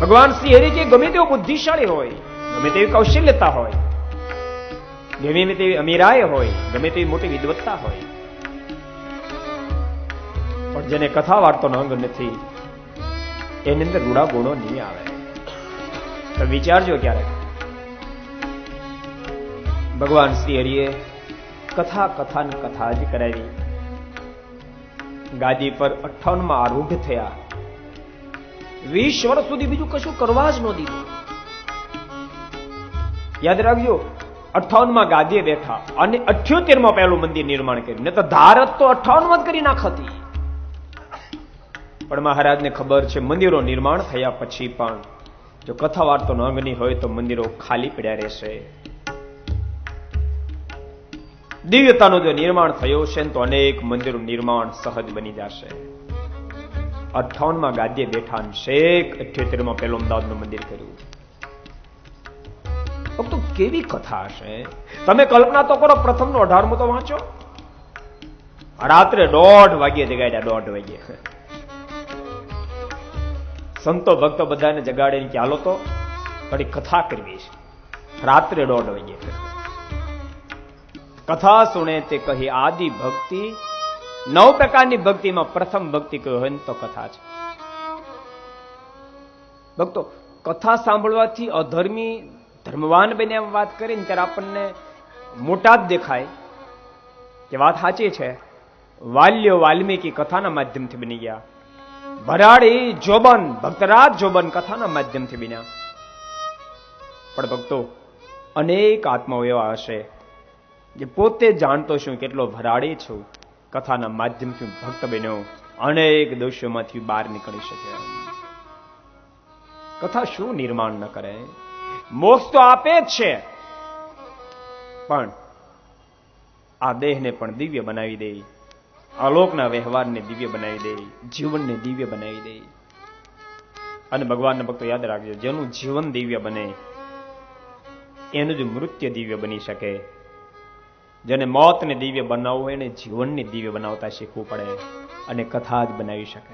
ભગવાન શ્રી હરિ કે ગમે તેવો બુદ્ધિશાળી હોય, ગમે તેવી કૌશલ્યતા હોય, ગમે તેવી અમીરાય હોય, ગમે તેવી મોટી વિદ્વત્તા હોય, પણ જેને કથા વાર્તાનો અંગ નથી એની અંદર રૂડા ગુણો નહીં આવે. તો વિચારજો ક્યારેક ભગવાન શ્રી હરિએ કથા કથા જ કરાવી. ગાદી પર 58માં આરૂઢ થયા. 20 વર્ષ સુધી બીજું કશું કરવા જ ન દીધું. યાદ રાખજો, 58માં ગાદીએ બેઠા અને 78માં પહેલું મંદિર નિર્માણ કર્યું. ને તો ધારત તો 58માં જ કરી નાખતી. પણ મહારાજને ખબર છે મંદિરો નિર્માણ થયા પછી પણ જો કથા વાર્તાનો અંગ નહીં હોય તો મંદિરો ખાલી પડ્યા રહેશે. દિવ્યતાનો જો નિર્માણ થયો છે તો અનેક મંદિરો નિર્માણ સહજ બની જશે. 58માં ગાદીએ બેઠા શેખ 78માં પહેલું અમદાવાદનું મંદિર કર્યું. તો કેવી કથા હશે, તમે કલ્પના તો કરો. પ્રથમનો 18મો તો વાંચો. રાત્રે 1:30 વાગ્યે જગાડ્યા. 1:30 વાગ્યે સંતો ભક્તો બધાને જગાડીને કે હાલો તો થોડી કથા કરવી છે. રાત્રે 1:30 વાગ્યે કથા સુણે તે કહી આદિ ભક્તિ. 9 પ્રકારની ભક્તિમાં પ્રથમ ભક્તિ કહ્યું હોય તો કથા છે. ભક્તો, કથા સાંભળવાથી અધર્મી ધર્મવાન બન્યા વાત કરીને ત્યારે આપણને મોટા જ દેખાય કે વાત સાચી છે. વાલ્યો વાલ્મીકી કથાના માધ્યમથી બની ગયા. ભરાડી જોબન ભક્તરાજ જોબન કથાના માધ્યમથી બન્યા. પણ ભક્તો, અનેક આત્માઓ એવા હશે જે પોતે જાણતો છું કેટલો ભરાડી છું, કથાના માધ્યમથી ભક્ત બન્યો, અનેક દોષોમાંથી બહાર નીકળી શકે. કથા શું નિર્માણ ન કરે, મોક્ષ તો આપે જ છે, પણ આ દેહને પણ દિવ્ય બનાવી દે, આલોકના વ્યવહારને દિવ્ય બનાવી દે, જીવનને દિવ્ય બનાવી દે. અને ભગવાનના ભક્તો યાદ રાખજો, જેનું જીવન દિવ્ય બને એનું જ મૃત્યુ દિવ્ય બની શકે. જેને મોતને દિવ્ય બનાવવું હોય એને જીવનને દિવ્ય બનાવતા શીખવું પડે અને કથા જ બનાવી શકે.